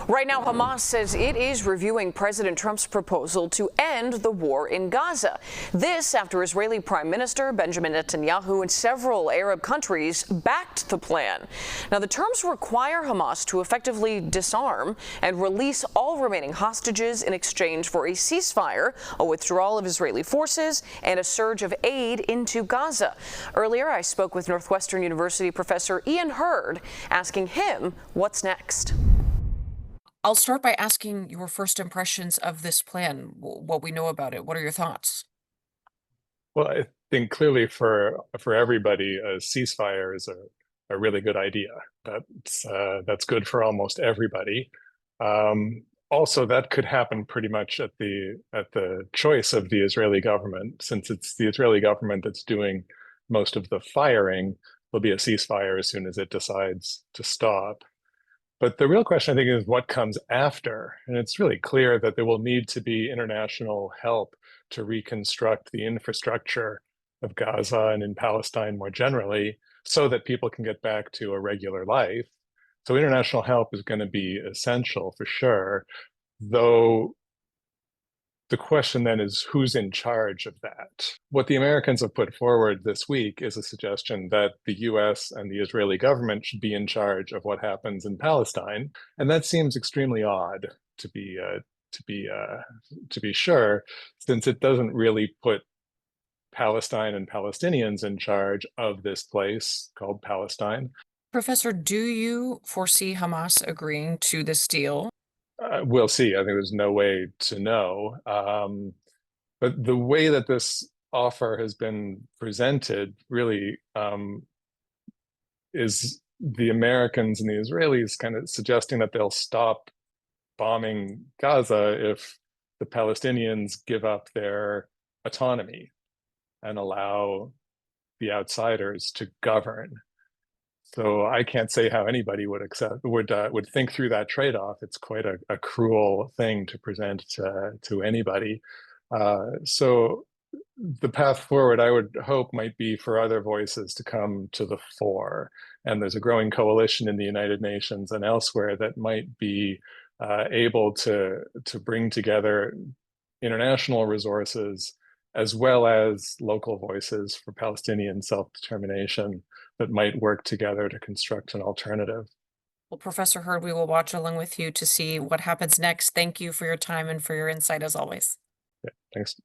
Right now, Hamas says it is reviewing President Trump's proposal to end the war in Gaza. This after Israeli Prime Minister Benjamin Netanyahu and several Arab countries backed the plan. Now, the terms require Hamas to effectively disarm and release all remaining hostages in exchange for a ceasefire, a withdrawal of Israeli forces, and a surge of aid into Gaza. Earlier, I spoke with Northwestern University professor Ian Hurd, asking him what's next. I'll start by asking your first impressions of this plan, what we know about it. What are your thoughts? Well, I think clearly for everybody, a ceasefire is a really good idea. That's good for almost everybody. Also, that could happen pretty much at the choice of the Israeli government, since it's the Israeli government that's doing most of the firing. There'll be a ceasefire as soon as it decides to stop. But the real question, I think, is what comes after. And it's really clear that there will need to be international help to reconstruct the infrastructure of Gaza and in Palestine more generally, so that people can get back to a regular life. So international help is going to be essential for sure, though the question then is who's in charge of that? What the Americans have put forward this week is a suggestion that the US and the Israeli government should be in charge of what happens in Palestine. And that seems extremely odd to be sure, since it doesn't really put Palestine and Palestinians in charge of this place called Palestine. Professor, do you foresee Hamas agreeing to this deal? We'll see. I think there's no way to know. But the way that this offer has been presented really is the Americans and the Israelis kind of suggesting that they'll stop bombing Gaza if the Palestinians give up their autonomy and allow the outsiders to govern. So I can't say how anybody would think through that trade-off. It's quite a cruel thing to present to anybody. So the path forward, I would hope, might be for other voices to come to the fore. And there's a growing coalition in the United Nations and elsewhere that might be able to bring together international resources as well as local voices for Palestinian self-determination that might work together to construct an alternative. Well, Professor Hurd, we will watch along with you to see what happens next. Thank you for your time and for your insight as always. Yeah, thanks.